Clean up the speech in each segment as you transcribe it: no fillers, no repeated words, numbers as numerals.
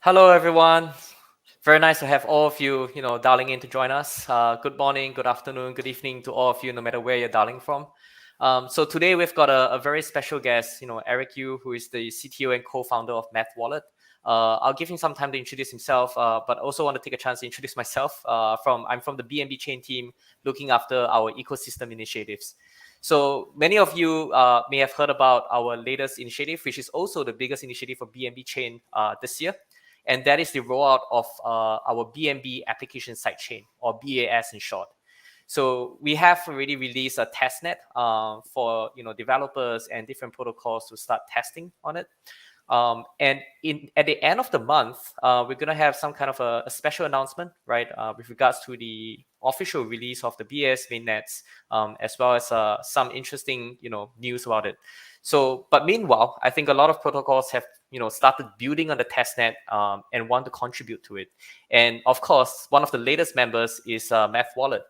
Hello, everyone. Very nice to have all of you, dialing in to join us. Good morning, good afternoon, good evening to all of you, no matter where you're dialing from. So today we've got a very special guest, Eric Yu, who is the CTO and co-founder of MathWallet. I'll give him some time to introduce himself, but also want to take a chance to introduce myself. I'm from the BNB Chain team, looking after our ecosystem initiatives. So many of you may have heard about our latest initiative, which is also the biggest initiative for BNB Chain this year. And that is the rollout of our BNB application sidechain, or BAS in short. So we have already released a testnet for developers and different protocols to start testing on it. And at the end of the month, we're going to have some kind of a special announcement, right, with regards to the official release of the BAS mainnets, as well as some interesting, news about it. So, but meanwhile, I think a lot of protocols have, started building on the testnet and want to contribute to it. And of course, one of the latest members is MathWallet.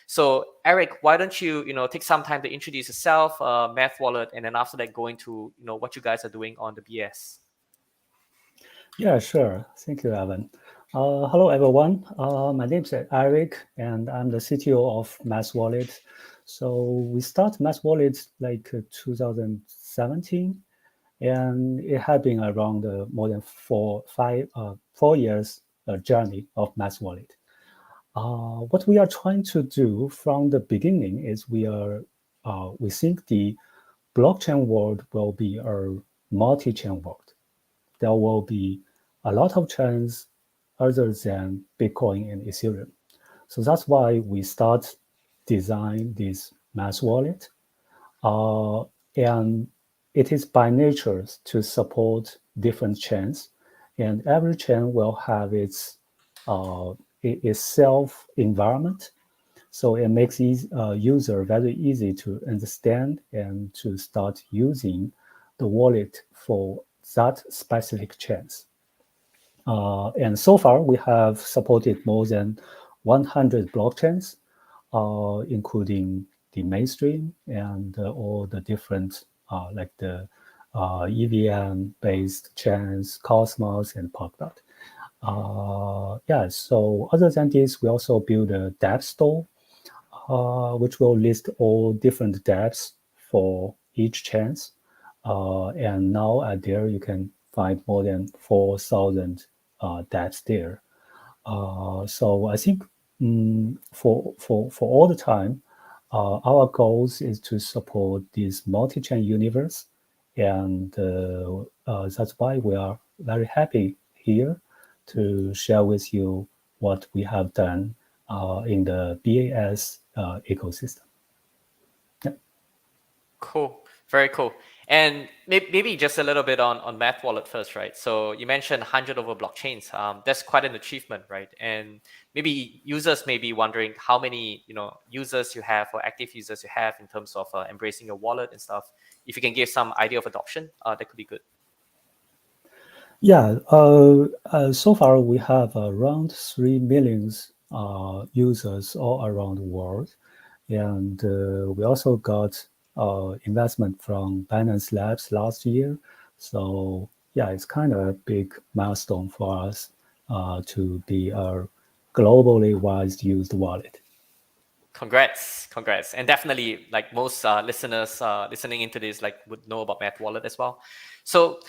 So, Eric, why don't you, take some time to introduce yourself, MathWallet, and then after that, go into, what you guys are doing on the BS. Yeah, sure. Thank you, Alvin. Hello, everyone. My name is Eric, and I'm the CTO of MathWallet. So we started MathWallet like 2017, and it had been around more than 4 years journey of MathWallet. What we are trying to do from the beginning is we think the blockchain world will be a multi-chain world. There will be a lot of chains other than Bitcoin and Ethereum. So that's why we start design this mass wallet. And it is by nature to support different chains. And every chain will have its self environment. So it makes user very easy to understand and to start using the wallet for that specific chains. And so far, we have supported more than 100 blockchains, including the mainstream and all the different, like the EVM-based chains, Cosmos, and Polkadot. Yeah, so other than this, we also build a DApp store, which will list all different dApps for each chains. And now there you can find more than 4,000 dApps there. So I think for all the time, our goals is to support this multi-chain universe, and that's why we are very happy here to share with you what we have done in the BAS ecosystem. Yeah. Cool. Very cool. And maybe just a little bit on MathWallet first, right? So you mentioned 100 over blockchains. That's quite an achievement, right? And maybe users may be wondering how many users you have or active users you have in terms of embracing your wallet and stuff. If you can give some idea of adoption, that could be good. Yeah, so far we have around 3 million users all around the world. And we also got investment from Binance Labs last year. So yeah, it's kind of a big milestone for us to be a globally wide used wallet. Congrats, and definitely like most listeners listening into this like would know about MathWallet as well. So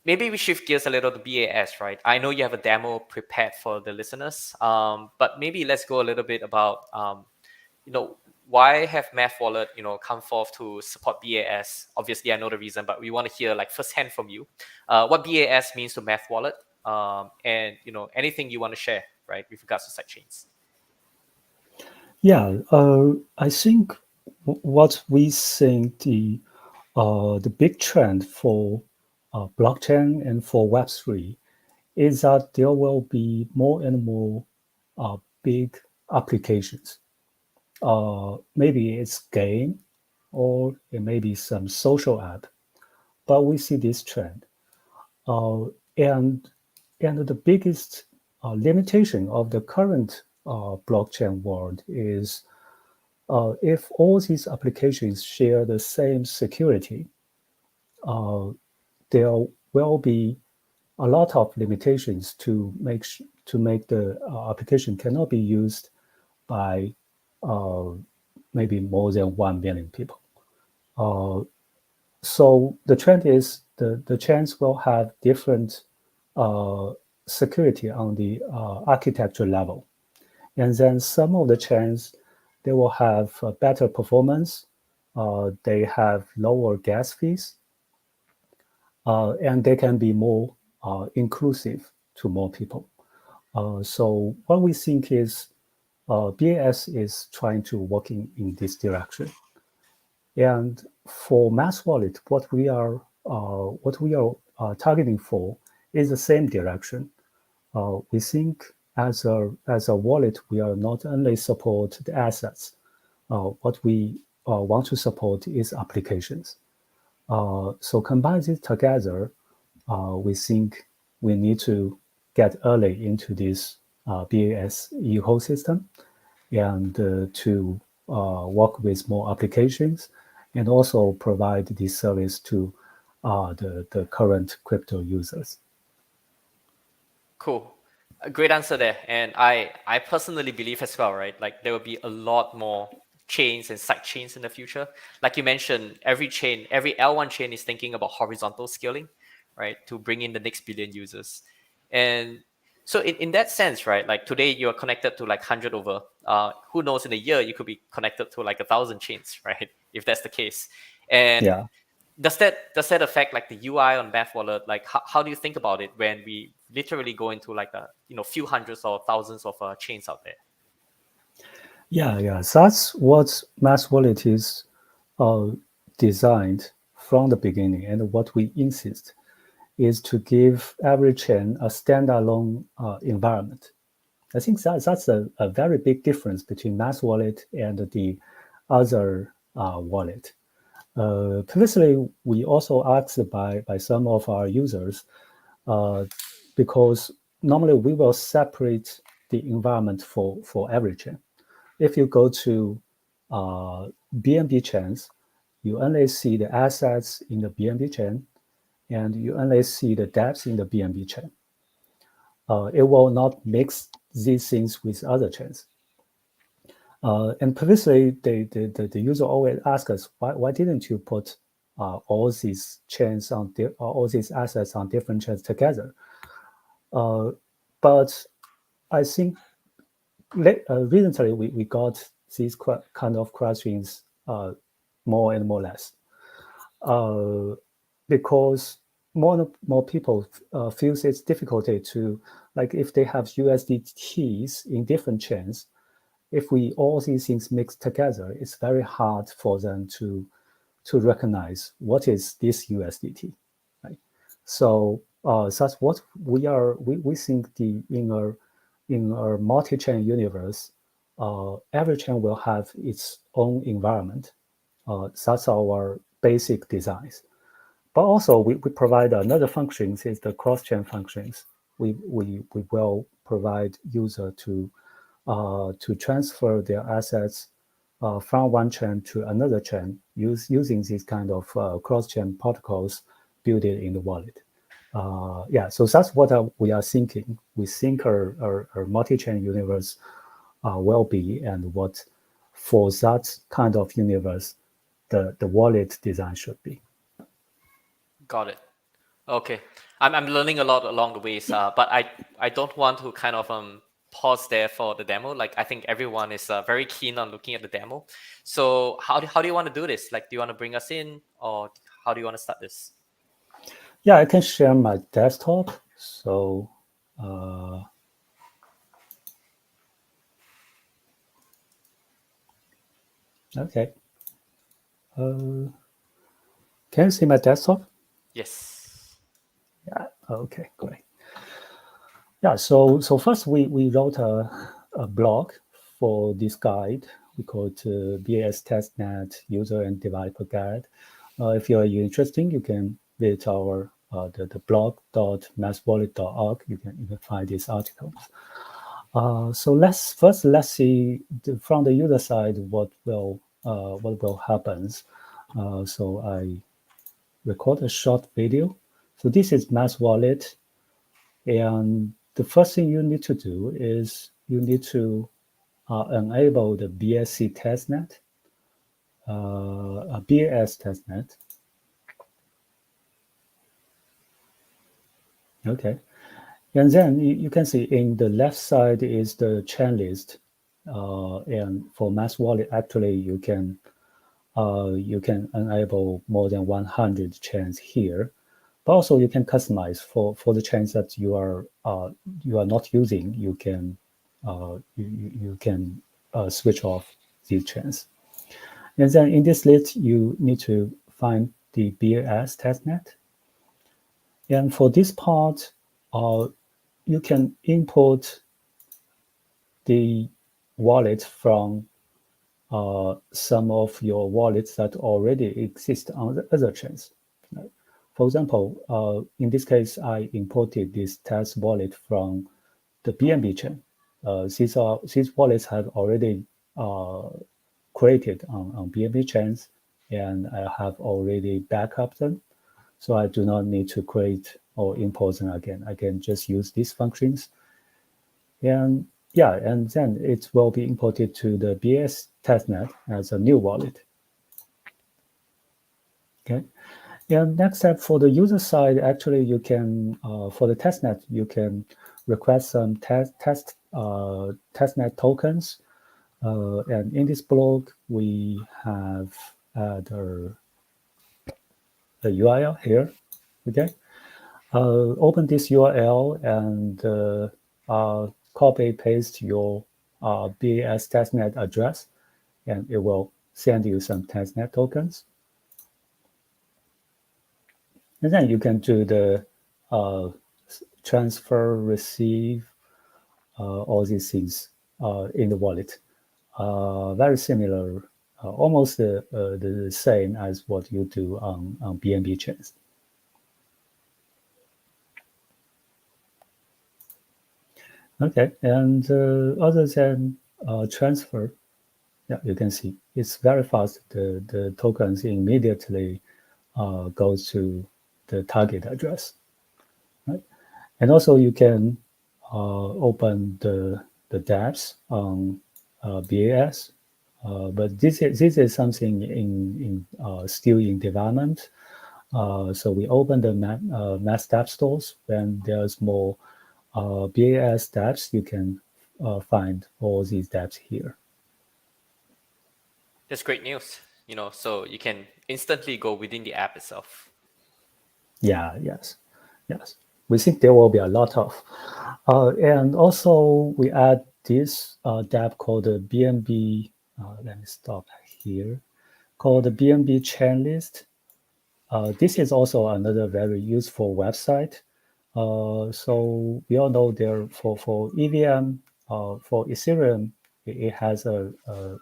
maybe we shift gears a little to BAS, right? I know you have a demo prepared for the listeners, but maybe let's go a little bit about why have MathWallet come forth to support BAS. Obviously, I know the reason, but we want to hear like firsthand from you what BAS means to MathWallet, and anything you want to share, right, with regards to sidechains. Yeah, I think what we think the big trend for blockchain and for Web3 is that there will be more and more big applications. Maybe it's game or it may be some social app, but we see this trend. Uh, and and the biggest limitation of the current blockchain world is if all these applications share the same security, uh, there will be a lot of limitations to make the application cannot be used by maybe more than 1 million people. So the trend is the chains will have different security on the architecture level. And then some of the chains, they will have better performance. They have lower gas fees. And they can be more inclusive to more people. So what we think is BAS is trying to work in this direction. And for MathWallet, what we are targeting for is the same direction. We think as a wallet, we are not only support the assets. What we want to support is applications. So combine this together, we think we need to get early into this BAS ecosystem and to work with more applications and also provide this service to the current crypto users. Cool. A great answer there. And I personally believe as well, right? Like there will be a lot more chains and side chains in the future. Like you mentioned, every L1 chain is thinking about horizontal scaling, right? To bring in the next billion users. And so in that sense, right? Like today you're connected to like 100 over, who knows, in a year, you could be connected to like 1,000 chains, right? If that's the case. And yeah. Does that affect like the UI on MathWallet? Like how do you think about it when we literally go into like a few hundreds or thousands of chains out there? Yeah. So that's what MathWallet is designed from the beginning, and what we insist is to give every chain a standalone environment. I think that's a very big difference between MathWallet and the other wallet. Previously, we also asked by some of our users, because normally we will separate the environment for every chain. If you go to BNB chains, you only see the assets in the BNB chain, and you only see the dApps in the BNB chain. It will not mix these things with other chains. And previously, the user always asks us, why didn't you put all these chains on all these assets on different chains together? But I think recently we got these kind of questions more and more less, because more people feels it's difficulty to, like, if they have USDTs in different chains, if we all these things mixed together, it's very hard for them to recognize what is this USDT, right? So that's what we think in a multi-chain universe, every chain will have its own environment. That's our basic designs. But also we provide another functions is the cross-chain functions. We will provide user to transfer their assets from one chain to another chain using these kind of cross-chain protocols built in the wallet. So that's what we are thinking. We think our multi-chain universe will be, and what for that kind of universe, the wallet design should be. Got it. Okay. I'm learning a lot along the ways, but I don't want to kind of pause there for the demo. Like I think everyone is very keen on looking at the demo. So how do you want to do this? Like, do you want to bring us in, or how do you want to start this? Yeah, I can share my desktop. So okay. Can you see my desktop? Yes. Yeah. Okay. Great. Yeah. So first we wrote a blog for this guide. We call it BAS Testnet User and Developer Guide. If you are interested, you can visit our the blog.mathwallet.org. You can find these articles. So let's see from the user side what will happen. So I record a short video. So this is MathWallet. And the first thing you need to do is you need to enable the BSC testnet, BAS testnet. Okay. And then you can see in the left side is the chain list. And for MathWallet, actually, you can enable more than 100 chains here. But also you can customize for the chains that you are not using. You can switch off these chains. And then in this list, you need to find the BAS testnet. And for this part, you can import the wallet from some of your wallets that already exist on the other chains. For example, in this case, I imported this test wallet from the BNB chain. These wallets have already created on BNB chains, and I have already backup them. So I do not need to create or import them again. I can just use these functions. And yeah, and then it will be imported to the BAS testnet as a new wallet. Okay. And next step for the user side, actually, you can for the testnet, you can request some testnet tokens. And in this blog, we have the URL here. Okay. Open this URL and copy paste your BAS testnet address, and it will send you some testnet tokens. And then you can do the transfer, receive, all these things in the wallet. Very similar, almost the same as what you do on BNB chains. Okay, and other than transfer, yeah, you can see it's very fast. The tokens immediately goes to the target address, right? And also you can open the dApps on BAS, but this is something in still in development. So we open the Math Dapp stores. When there's more BAS dApps, you can find all these dApps here. That's great news. So you can instantly go within the app itself. Yeah. Yes. We think there will be a lot of, and also we add this dApp called the BNB. Let me stop here. Called the BNB Chain List. This is also another very useful website. So we all know there for EVM, for Ethereum, it has a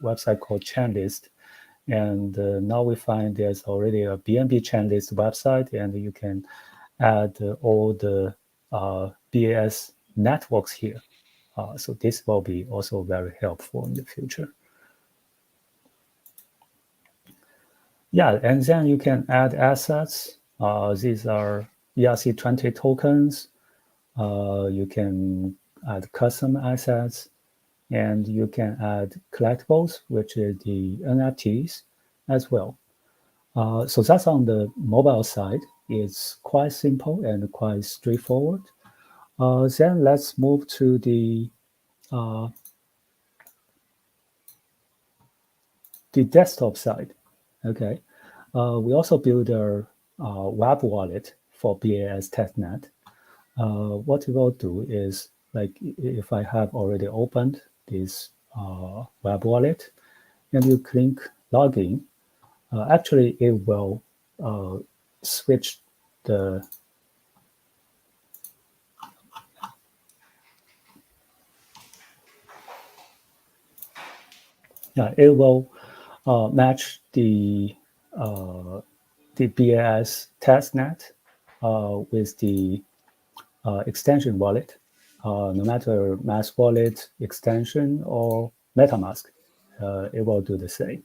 website called Chainlist. And now we find there's already a BNB Chainlist website, and you can add all the BAS networks here. So this will be also very helpful in the future. Yeah, and then you can add assets. These are ERC20 tokens. You can add custom assets, and you can add collectibles, which is the NFTs as well. So that's on the mobile side. It's quite simple and quite straightforward. Then let's move to the desktop side. Okay. We also build a web wallet for BAS Testnet. What we will do is, like, if I have already opened this web wallet, and you click login, actually it will switch the it will match the BAS testnet with the extension wallet, no matter MathWallet extension or MetaMask, it will do the same.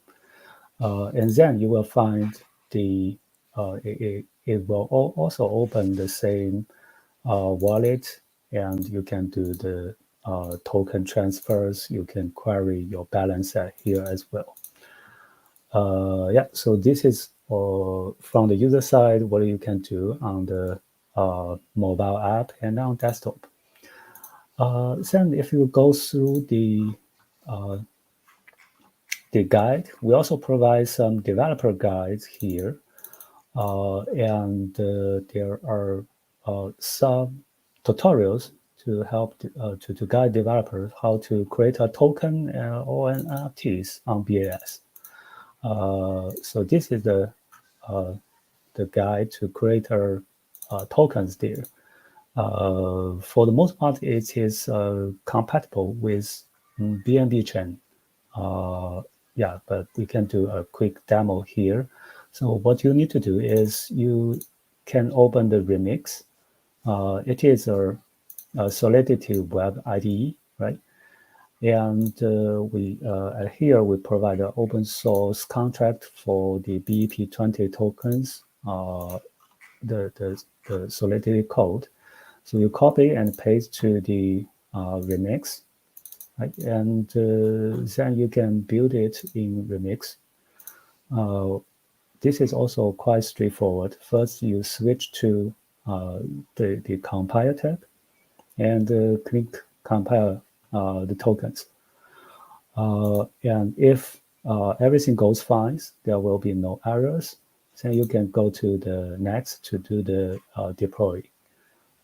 And then you will find it will also open the same wallet and you can do the token transfers. You can query your balance at here as well. Yeah, so this is from the user side what you can do on the mobile app and on desktop. Then if you go through the guide, we also provide some developer guides here. And there are some tutorials to help to guide developers how to create a token or an NFTs on BAS. So this is the guide to create tokens there. For the most part, it is compatible with BNB Chain. Yeah, but we can do a quick demo here. So what you need to do is you can open the Remix. It is a Solidity Web IDE, right? And here we provide an open source contract for the BEP20 tokens, the Solidity code. So you copy and paste to the Remix, right? And then you can build it in Remix. This is also quite straightforward. First, you switch to the compile tab and click compile the tokens. And if everything goes fine, there will be no errors. Then you can go to the next to do the deploy.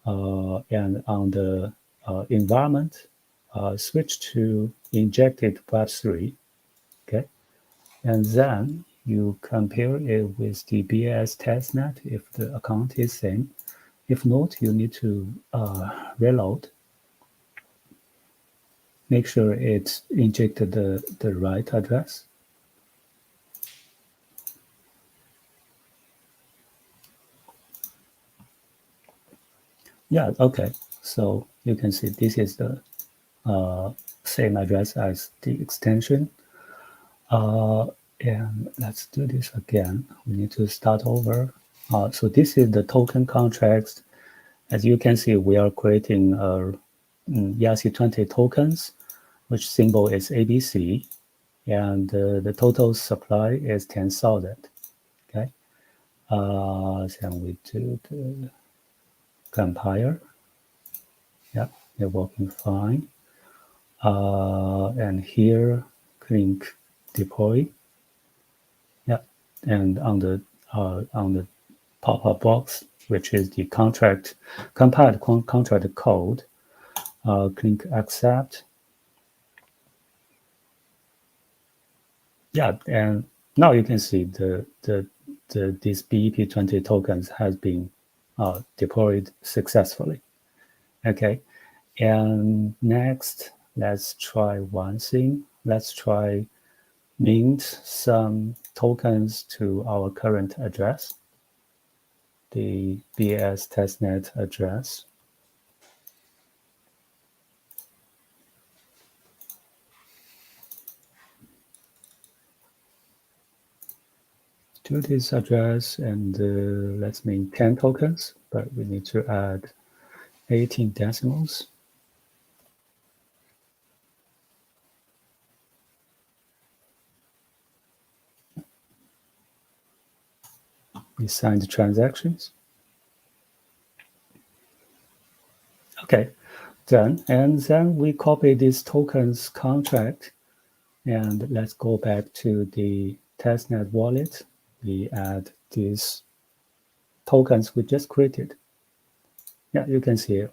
And on the environment, switch to injected Web3. Okay, and then you compare it with the BAS Testnet if the account is same. If not, you need to reload. Make sure it's injected the right address. Yeah, okay. So you can see this is the same address as the extension. And let's do this again. We need to start over. So this is the token contracts. As you can see, we are creating ERC20 tokens, which symbol is ABC, and the total supply is 10,000. Okay. Then we do the compile. Yeah, they're working fine. And here, click deploy. Yeah, and on the pop-up box, which is the compiled contract code, click accept. Yeah, and now you can see this BEP20 tokens has been deployed successfully. Okay, and next, let's try one thing. Let's try mint some tokens to our current address, the BAS Testnet address. To this address, and let's mint 10 tokens, but we need to add 18 decimals. We sign the transactions. Okay, done. And then we copy this tokens contract, and let's go back to the testnet wallet. We add these tokens we just created. Yeah, you can see it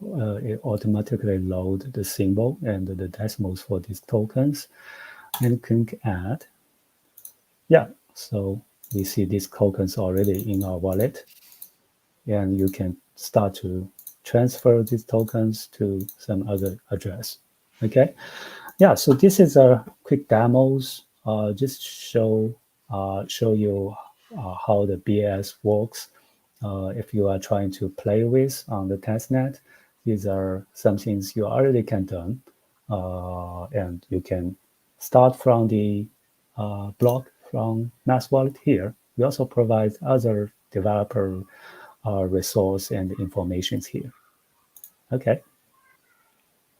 automatically load the symbol and the decimals for these tokens, and click add. Yeah, so we see these tokens already in our wallet, and you can start to transfer these tokens to some other address. Okay, yeah. So this is a quick demos. Just show you how the BAS works. If you are trying to play with on the testnet, these are some things you already can do, and you can start from the blog from MathWallet here. We also provide other developer resource and informations here. Okay.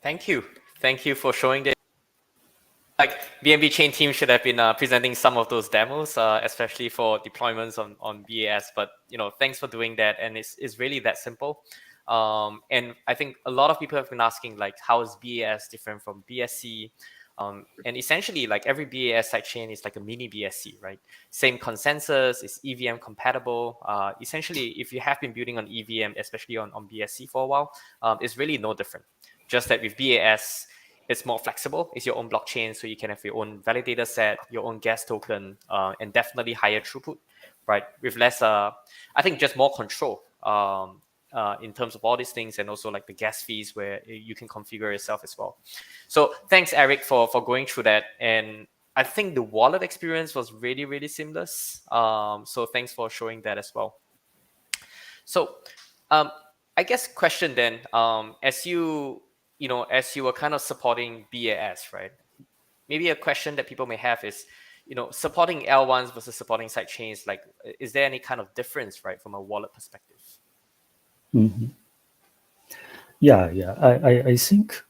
Thank you for showing this. Like BNB Chain team should have been presenting some of those demos, especially for deployments on BAS. But thanks for doing that, and it's really that simple. And I think a lot of people have been asking, like, how is BAS different from BSC? And essentially, like, every BAS sidechain is like a mini BSC, right? Same consensus, it's EVM compatible. Essentially, if you have been building on EVM, especially on BSC for a while, it's really no different. Just that with BAS, it's more flexible. It's your own blockchain, so you can have your own validator set, your own gas token, and definitely higher throughput, right? With less, I think, just more control in terms of all these things, and also like the gas fees where you can configure yourself as well. So thanks, Eric, for going through that. And I think the wallet experience was really, really seamless. So thanks for showing that as well. So I guess question then, as you were kind of supporting BAS, right? Maybe a question that people may have is, supporting L1s versus supporting sidechains, like, is there any kind of difference, right, from a wallet perspective? Mm-hmm. Yeah. I think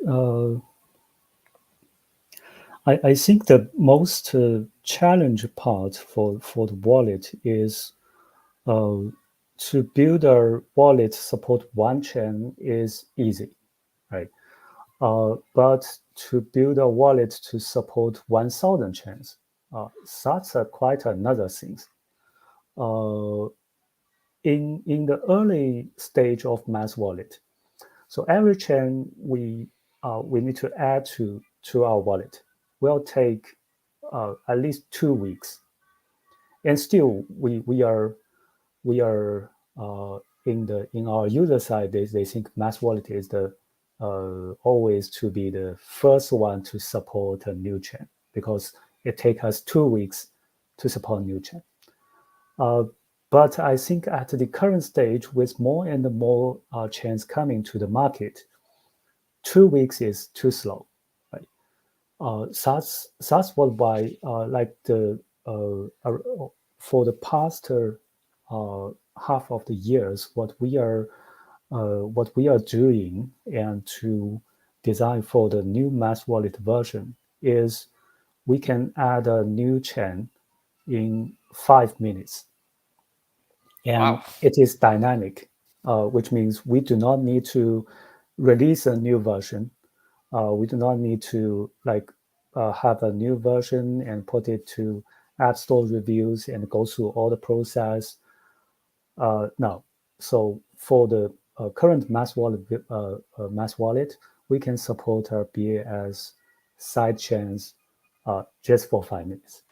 I think the most challenge part for the wallet is to build a wallet support one chain is easy, right? But to build a wallet to support 1,000 chains, that's quite another thing. In the early stage of MathWallet, so every chain we need to add to our wallet will take at least 2 weeks, and still we are in our user side, they think MathWallet is the always to be the first one to support a new chain because it takes us 2 weeks to support a new chain. But I think at the current stage, with more and more chains coming to the market, 2 weeks is too slow, right? That's what why like the for the past half of the years, what we are doing and to design for the new MathWallet version is we can add a new chain in 5 minutes, and Wow. it is dynamic, which means we do not need to release a new version. We do not need to have a new version and put it to App Store reviews and go through all the process. No. So for the current MathWallet, we can support our BAS sidechains just for 5 minutes.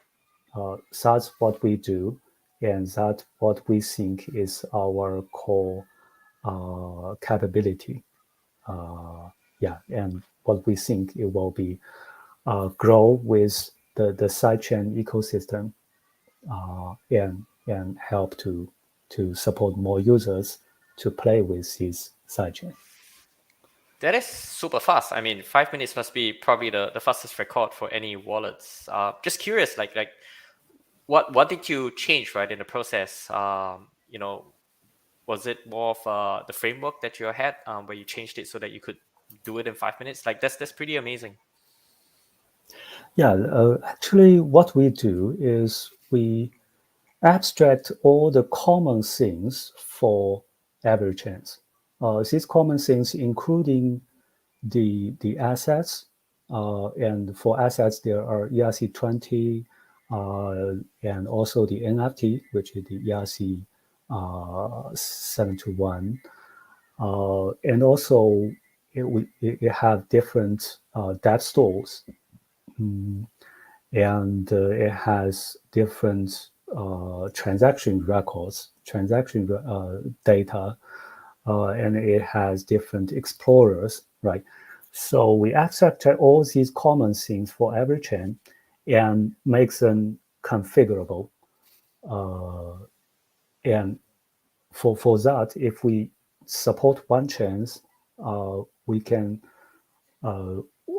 That's what we do, and that's what we think is our core capability. And what we think it will be grow with the sidechain ecosystem and help to support more users to play with this sidechain. That is super fast. I mean, 5 minutes must be probably the fastest record for any wallets. Just curious, like what did you change, right, in the process? Was it more of the framework that you had where you changed it so that you could do it in 5 minutes? Like that's pretty amazing. Yeah, actually, what we do is we abstract all the common things for every chains. These common things, including the assets, and for assets there are ERC20 and also the NFT, which is the ERC 721, and also it have different DApp stores. And it has different transaction records, transaction data, and it has different explorers, right? So we abstract all these common things for every chain and makes them configurable. And for that, if we support one chain, we can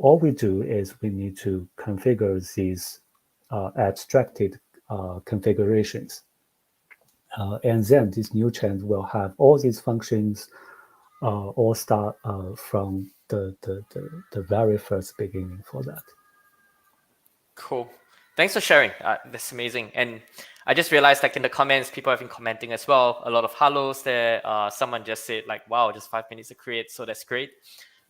all we do is we need to configure these abstracted configurations. And then this new chain will have all these functions all start from the very first beginning for that. Cool. Thanks for sharing. That's amazing. And I just realized, like in the comments, people have been commenting as well. A lot of hellos there. Someone just said like, "Wow, just 5 minutes to create." So that's great.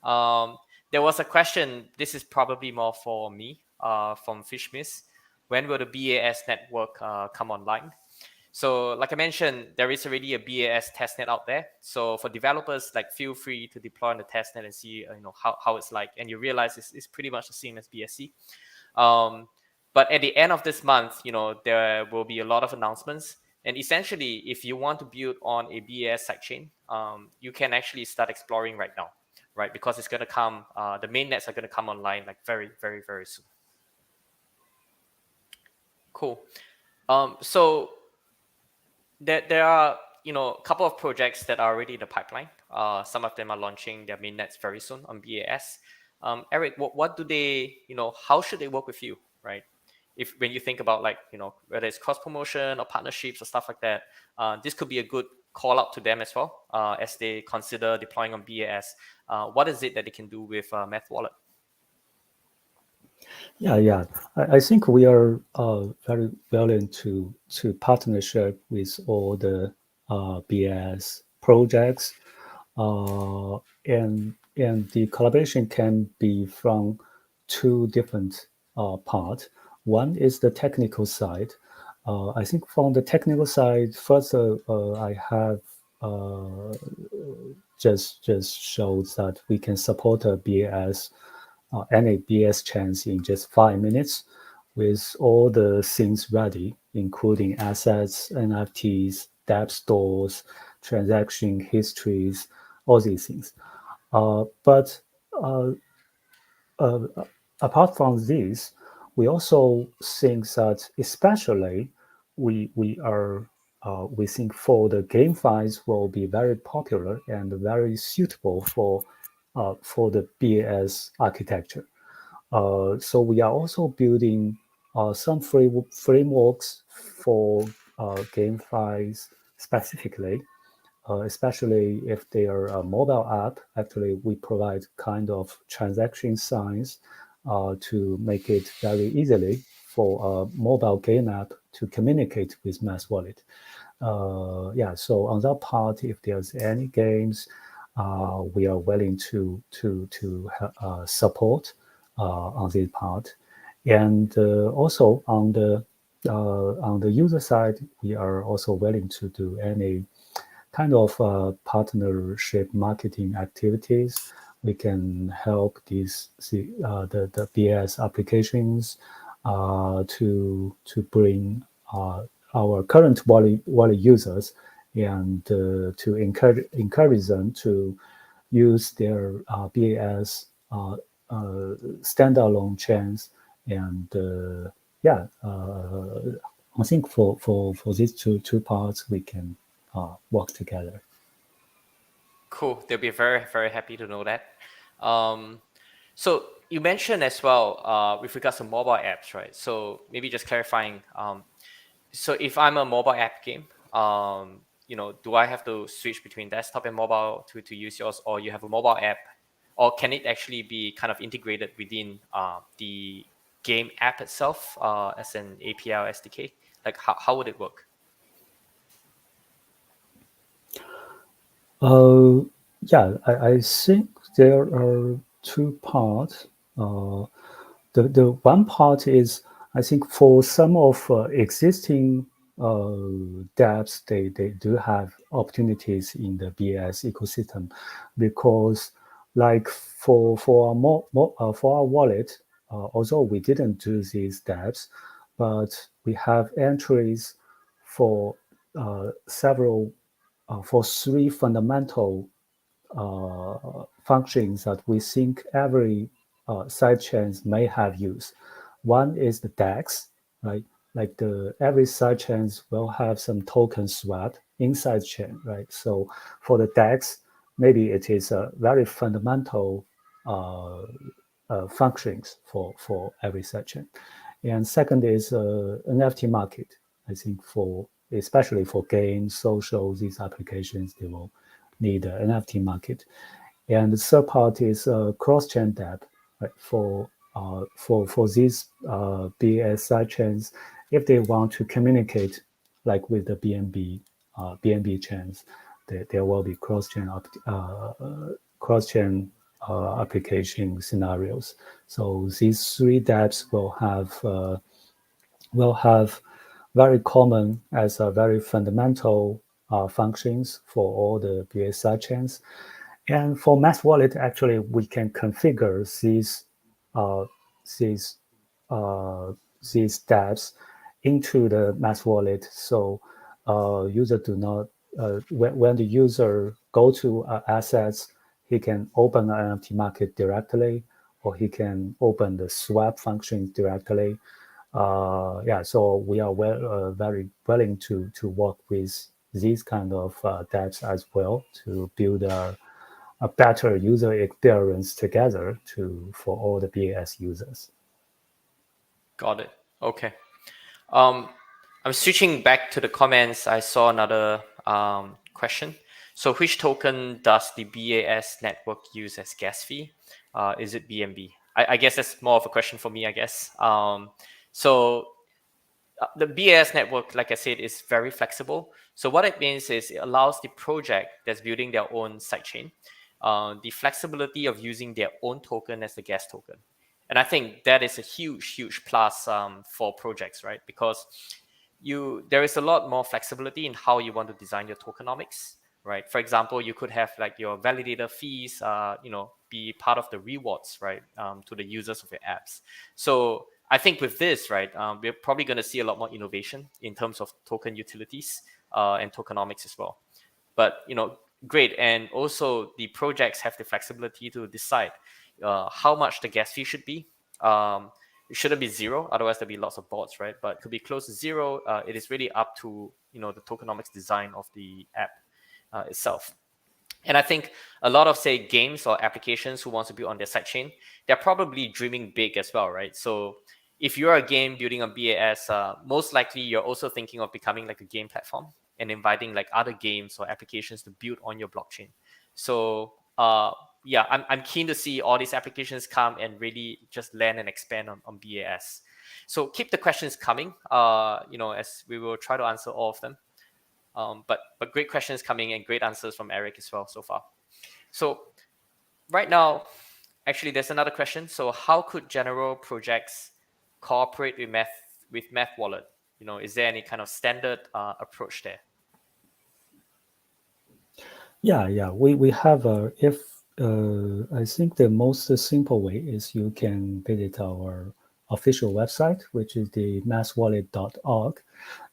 There was a question. This is probably more for me. From Fishmiss. When will the BAS network come online? So like I mentioned, there is already a BAS testnet out there. So for developers, like feel free to deploy on the testnet and see how it's like. And you realize it's pretty much the same as BSC. But at the end of this month, there will be a lot of announcements. And essentially, if you want to build on a BAS sidechain, you can actually start exploring right now, right? Because it's going to come, the mainnets are going to come online like very, very, very soon. Cool. So there are a couple of projects that are already in the pipeline. Some of them are launching their mainnets very soon on BAS. Eric, what do they, how should they work with you, right? When you think about like, whether it's cross promotion or partnerships or stuff like that, this could be a good call out to them as well as they consider deploying on BAS. What is it that they can do with MathWallet? Yeah. I think we are very willing to partnership with all the BAS projects, and the collaboration can be from two different parts. One is the technical side. I think from the technical side, first I have just shows that we can support a BAS. Any BS chains in just 5 minutes with all the things ready, including assets, NFTs, DApp stores, transaction histories, all these things. But apart from this, we also think that especially we think for the GameFis will be very popular and very suitable for the BAS architecture. So we are also building some frameworks for GameFis specifically, especially if they are a mobile app. Actually, we provide kind of transaction signs to make it very easily for a mobile game app to communicate with MathWallet. So on that part, if there's any games, we are willing to support on this part, and also on the user side, we are also willing to do any kind of partnership marketing activities. We can help the BS applications to bring our current wallet users and to encourage them to use their BAS standalone chains. And I think for these two parts, we can work together. Cool. They'll be very, very happy to know that. So you mentioned as well with regards to mobile apps, right? So maybe just clarifying. So if I'm a mobile app game, do I have to switch between desktop and mobile to use yours, or you have a mobile app, or can it actually be kind of integrated within the game app itself as an API or SDK? Like how would it work? I think there are two parts. The one part is, I think for some of existing dApps, they do have opportunities in the BAS ecosystem, because like for our wallet, although we didn't do these dApps, but we have entries for for three fundamental functions that we think every sidechains may have used. One is the DEX, right? Like every sidechains will have some token swap inside chain, right? So for the DEX, maybe it is a very fundamental functions for every sidechain. And second is NFT market. I think especially for games, social, these applications, they will need an NFT market. And the third part is cross-chain DApp, right? For these BAS sidechains, if they want to communicate like with the BNB chains, there will be cross-chain application scenarios. So these three dApps will have very common as a very fundamental functions for all the BAS sidechains. And for MathWallet, actually, we can configure uh, these these tabs into the MathWallet. So user do not when the user go to assets, he can open the NFT market directly, or he can open the swap functions directly. Yeah, so we are very willing to work with these kind of dApps as well to build a better user experience together for all the BAS users. Got it. Okay. I'm switching back to the comments. I saw another question. So which token does the BAS network use as gas fee? Is it BNB? I guess that's more of a question for me, I guess. So the BAS network, like I said, is very flexible. So what it means is it allows the project that's building their own sidechain the flexibility of using their own token as the gas token. And I think that is a huge plus for projects, right? Because there is a lot more flexibility in how you want to design your tokenomics, right? For example, you could have like your validator fees, be part of the rewards, right, to the users of your apps. So I think with this, right, we're probably going to see a lot more innovation in terms of token utilities and tokenomics as well. But great, and also the projects have the flexibility to decide how much the gas fee should be. It shouldn't be zero, otherwise there'll be lots of bots, right? But it could be close to zero. It is really up to the tokenomics design of the app itself. And I think a lot of, say, games or applications who wants to build on their sidechain, they're probably dreaming big as well, right? So if you're a game building on BAS, most likely you're also thinking of becoming like a game platform and inviting like other games or applications to build on your blockchain. So yeah, I'm keen to see all these applications come and really just land and expand on BAS. So keep the questions coming, as we will try to answer all of them. But great questions coming and great answers from Eric as well so far. So right now, actually, there's another question. So how could general projects cooperate with MathWallet? Is there any kind of standard approach there? Yeah. We have I think the most simple way is you can visit our official website, which is the mathwallet.org,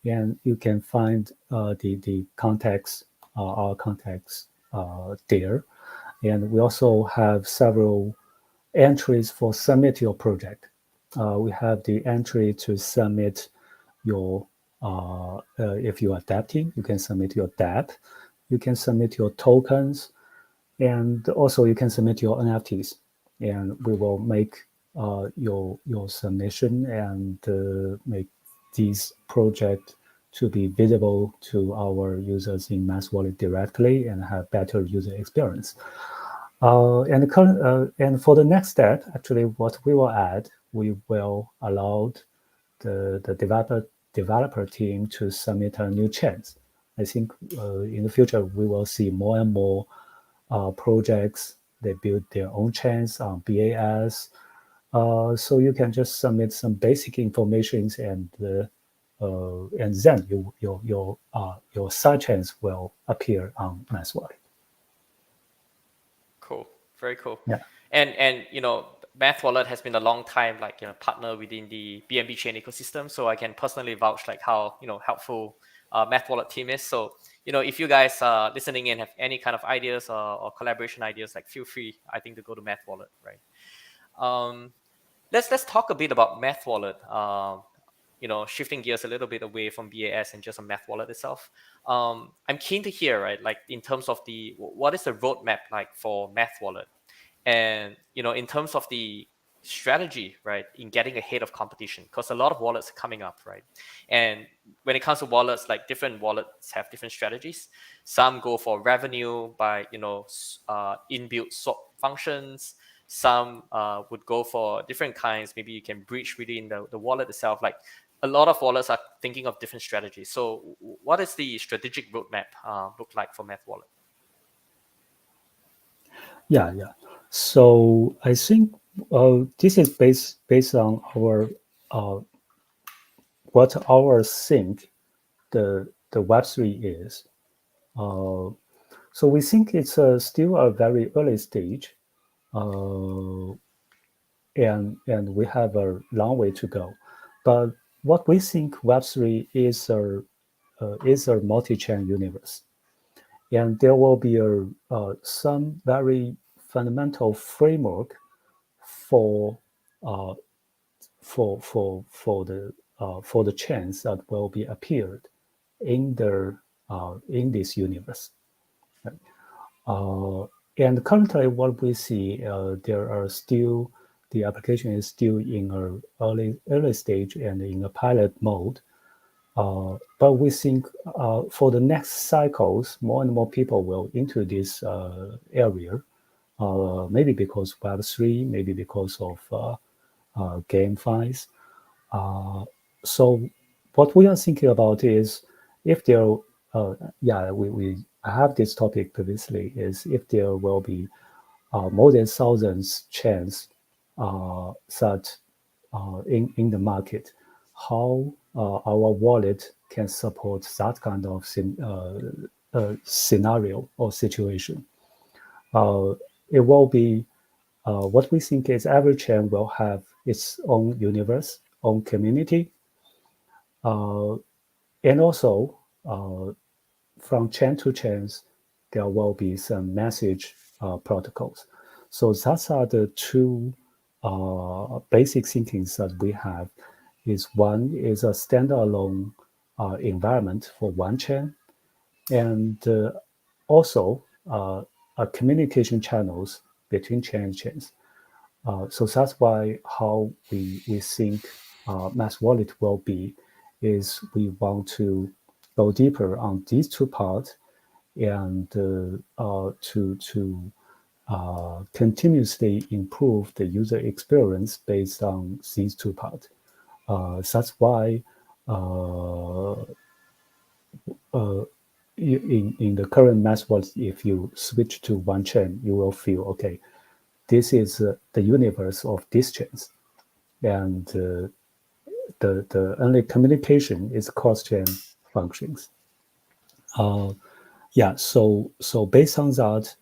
and you can find the contacts, our contacts there. And we also have several entries for submit your project. We have the entry to submit your, if you are adapting, you can submit your DApp, you can submit your tokens, and also you can submit your NFTs. And we will make your submission and make these projects to be visible to our users in MathWallet directly and have better user experience. And for the next step, actually, what we will add, we will allow the developer team to submit new chains. I think in the future we will see more and more projects. They build their own chains on BAS, so you can just submit some basic information and then your sidechains will appear on MathWallet. Cool. Very cool. Yeah. And MathWallet has been a long time partner within the BNB Chain ecosystem, so I can personally vouch like how helpful MathWallet team is. So if you guys are listening in have any kind of ideas or collaboration ideas, like feel free, I think, to go to MathWallet, right? Let's talk a bit about MathWallet. Shifting gears a little bit away from BAS and just on MathWallet itself. I'm keen to hear, right, like in terms of what is the roadmap like for MathWallet, and in terms of the strategy, right, in getting ahead of competition, because a lot of wallets are coming up, right? And when it comes to wallets, like different wallets have different strategies. Some go for revenue by inbuilt swap functions. Some would go for different kinds. Maybe you can breach within the wallet itself. Like a lot of wallets are thinking of different strategies. So what is the strategic roadmap look like for MathWallet? Yeah. So I think this is based on our what our think the Web3 is. So we think it's still a very early stage, and we have a long way to go. But what we think Web3 is a multi-chain universe, and there will be some very fundamental framework for uh, for the chains that will be appeared in in this universe. And currently, what we see, there are still the application is still in an early stage and in a pilot mode. But we think for the next cycles, more and more people will into this area. Maybe because Web3, maybe because of GameFi. So what we are thinking about is if there, we have this topic previously, is if there will be more than thousands chains that in the market, how our wallet can support that kind of scenario or situation. It will be what we think is every chain will have its own universe, own community, and also from chain to chains, there will be some message protocols. So those are the two basic thinkings that we have. Is one is a standalone environment for one chain, and also communication channels between chains. So that's why how we think MathWallet will be is we want to go deeper on these two parts and to continuously improve the user experience based on these two parts. That's why in the current MathWallet, if you switch to one chain, you will feel okay. This is the universe of these chains, and the only communication is cross-chain functions. So based on that,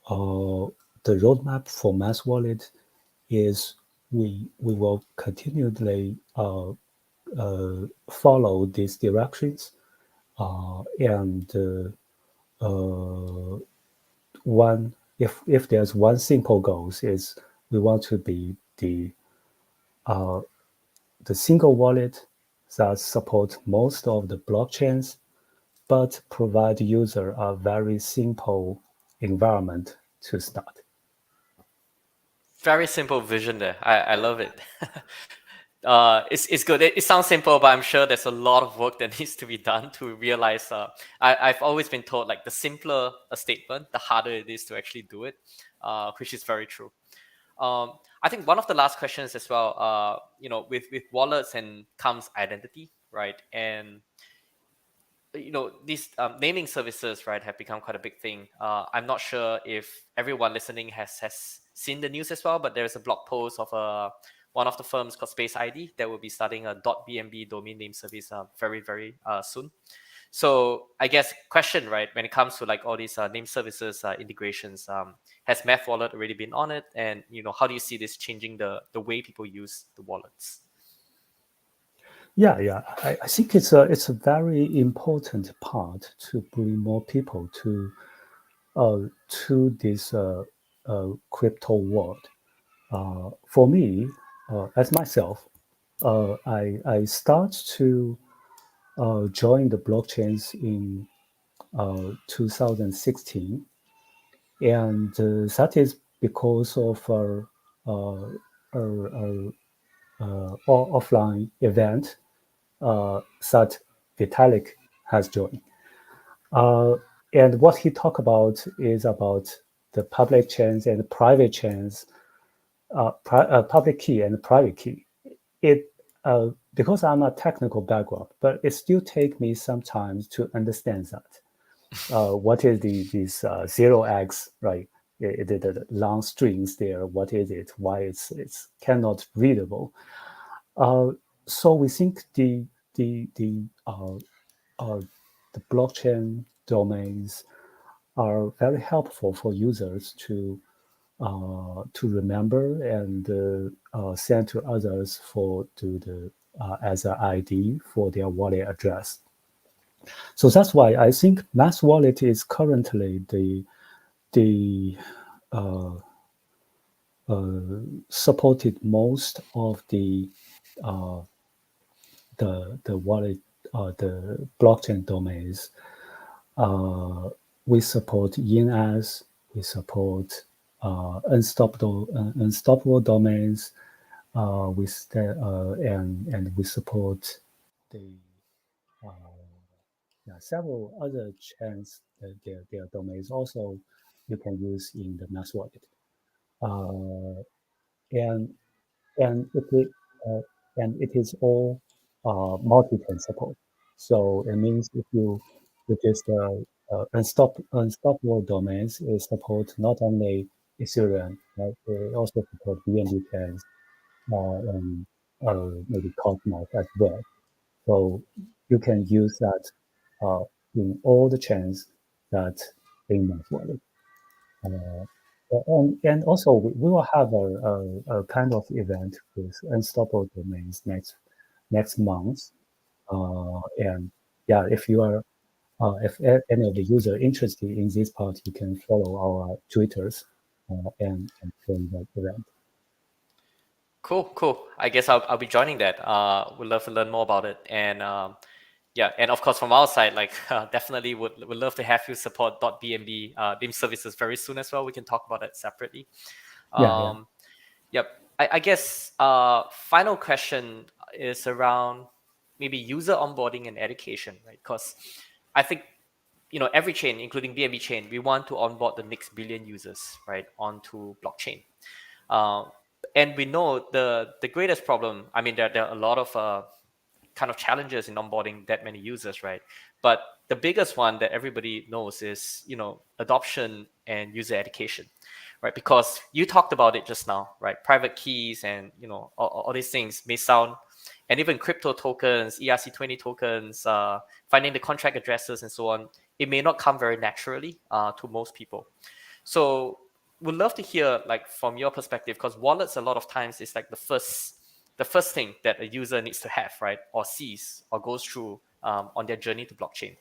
the roadmap for MathWallet is we will continually follow these directions, and one if there's one simple goal is we want to be the single wallet that supports most of the blockchains, but provide user a very simple environment to start. Very simple vision there. I love it. It's good. It sounds simple, but I'm sure there's a lot of work that needs to be done to realize. I've always been told like the simpler a statement, the harder it is to actually do it, which is very true. I think one of the last questions as well. With wallets and comes identity, right? And these naming services, right, have become quite a big thing. I'm not sure if everyone listening has seen the news as well, but there's a blog post of one of the firms called Space ID that will be starting a .bnb domain name service very very soon. So I guess question, right, when it comes to like all these name services integrations, has MathWallet already been on it, and how do you see this changing the way people use the wallets? Yeah. I think it's a very important part to bring more people to this crypto world. For me, as myself, I start to join the blockchains in 2016, and that is because of offline event that Vitalik has joined. And what he talked about is about the public chains and private chains, public key and private key. Because I'm a technical background, but it still takes me some time to understand that. What is these 0x, right? The long strings there. What is it? Why it's cannot readable? So we think the blockchain domains are very helpful for users to remember and send to others as an ID for their wallet address. So that's why I think MathWallet is currently the supported most of the wallet the blockchain domains. We support INAS, we support unstoppable domains, and we support the several other chains. Their domains also you can use in the MathWallet, and it is all multi-chain support. So it means if you just unstoppable domains, it support not only Ethereum, right? It also support BNB chains and maybe Cosmos as well. So you can use that in all the chains that in MathWallet. And also we will have a kind of event with unstoppable domains next month. And yeah, if you are if any of the user interested in this part, you can follow our Twitters and join that event. Cool. I guess I'll be joining that. Would love to learn more about it. And yeah, and of course from our side, like definitely would love to have you support .bnb BIM services very soon as well. We can talk about it separately. Yep. I guess final question is around maybe user onboarding and education, right? Because I think every chain, including BNB Chain, we want to onboard the next billion users, right, onto blockchain. And we know the greatest problem. I mean, there are a lot of kind of challenges in onboarding that many users, right? But the biggest one that everybody knows is adoption and user education, right? Because you talked about it just now, right? Private keys and all these things may sound, and even crypto tokens, ERC20 tokens, finding the contract addresses and so on, it may not come very naturally to most people. So we'd love to hear like from your perspective, because wallets a lot of times is like the first thing that a user needs to have, right, or sees or goes through on their journey to blockchain.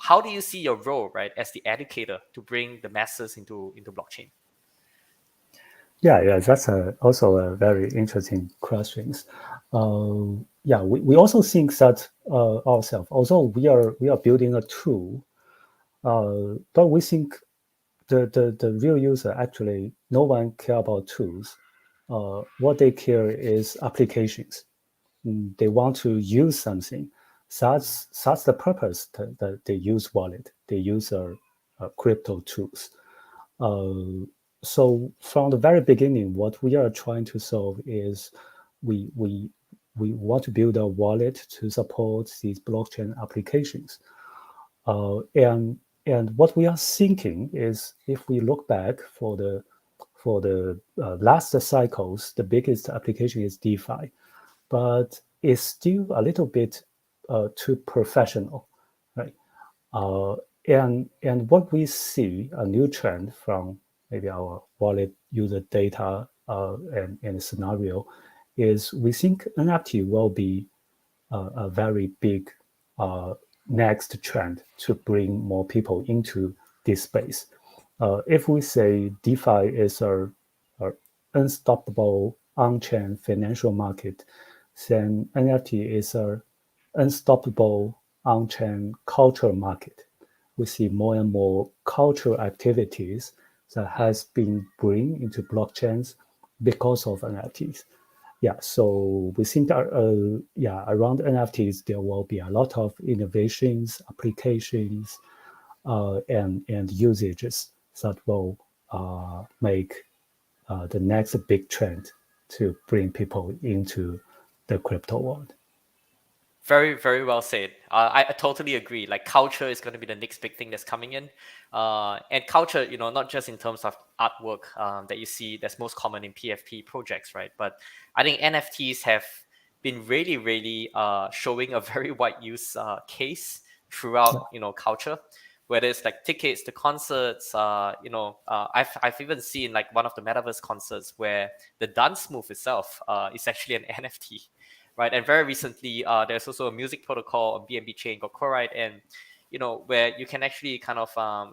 How do you see your role, right, as the educator to bring the masses into blockchain? Yeah, that's also a very interesting question. We also think that ourselves, although we are building a tool, but we think the real user actually no one care about tools. What they care is applications. They want to use something. That's the purpose that they use wallet. They use crypto tools. So from the very beginning, what we are trying to solve is we want to build a wallet to support these blockchain applications. And what we are thinking is, if we look back for the last cycles, the biggest application is DeFi, but it's still a little bit too professional, right? And what we see, a new trend from maybe our wallet user data and scenario, is we think NFT will be a very big next trend to bring more people into this space. If we say DeFi is a unstoppable on-chain financial market, then NFT is a unstoppable on-chain cultural market. We see more and more cultural activities that has been bring into blockchains because of NFTs. Yeah, so we think that around NFTs there will be a lot of innovations, applications, and usages that will make the next big trend to bring people into the crypto world. Very, very well said. I totally agree. Like culture is going to be the next big thing that's coming in, and culture, not just in terms of artwork that you see that's most common in PFP projects, right? But I think NFTs have been really, really showing a very wide use case throughout, culture. Whether it's like tickets to concerts, I've even seen like one of the metaverse concerts where the dance move itself is actually an NFT. Right, and very recently, there's also a music protocol on BNB Chain called Chloride, and where you can actually kind of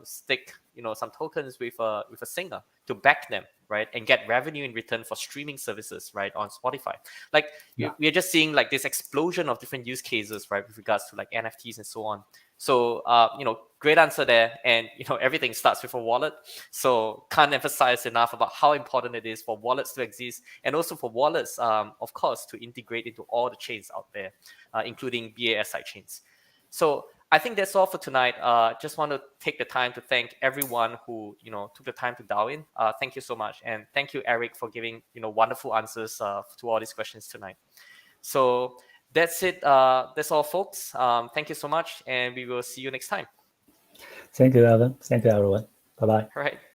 stick some tokens with a singer to back them, right, and get revenue in return for streaming services, right, on Spotify. Like we are just seeing like this explosion of different use cases, right, with regards to like NFTs and so on. So great answer there, and everything starts with a wallet. So can't emphasize enough about how important it is for wallets to exist, and also for wallets, of course, to integrate into all the chains out there, including BAS sidechains. So I think that's all for tonight. Just want to take the time to thank everyone who took the time to dial in. Thank you so much, and thank you, Eric, for giving wonderful answers to all these questions tonight. So that's it. That's all, folks. Thank you so much, and we will see you next time. Thank you, Alvin. Thank you, everyone. Bye-bye. All right.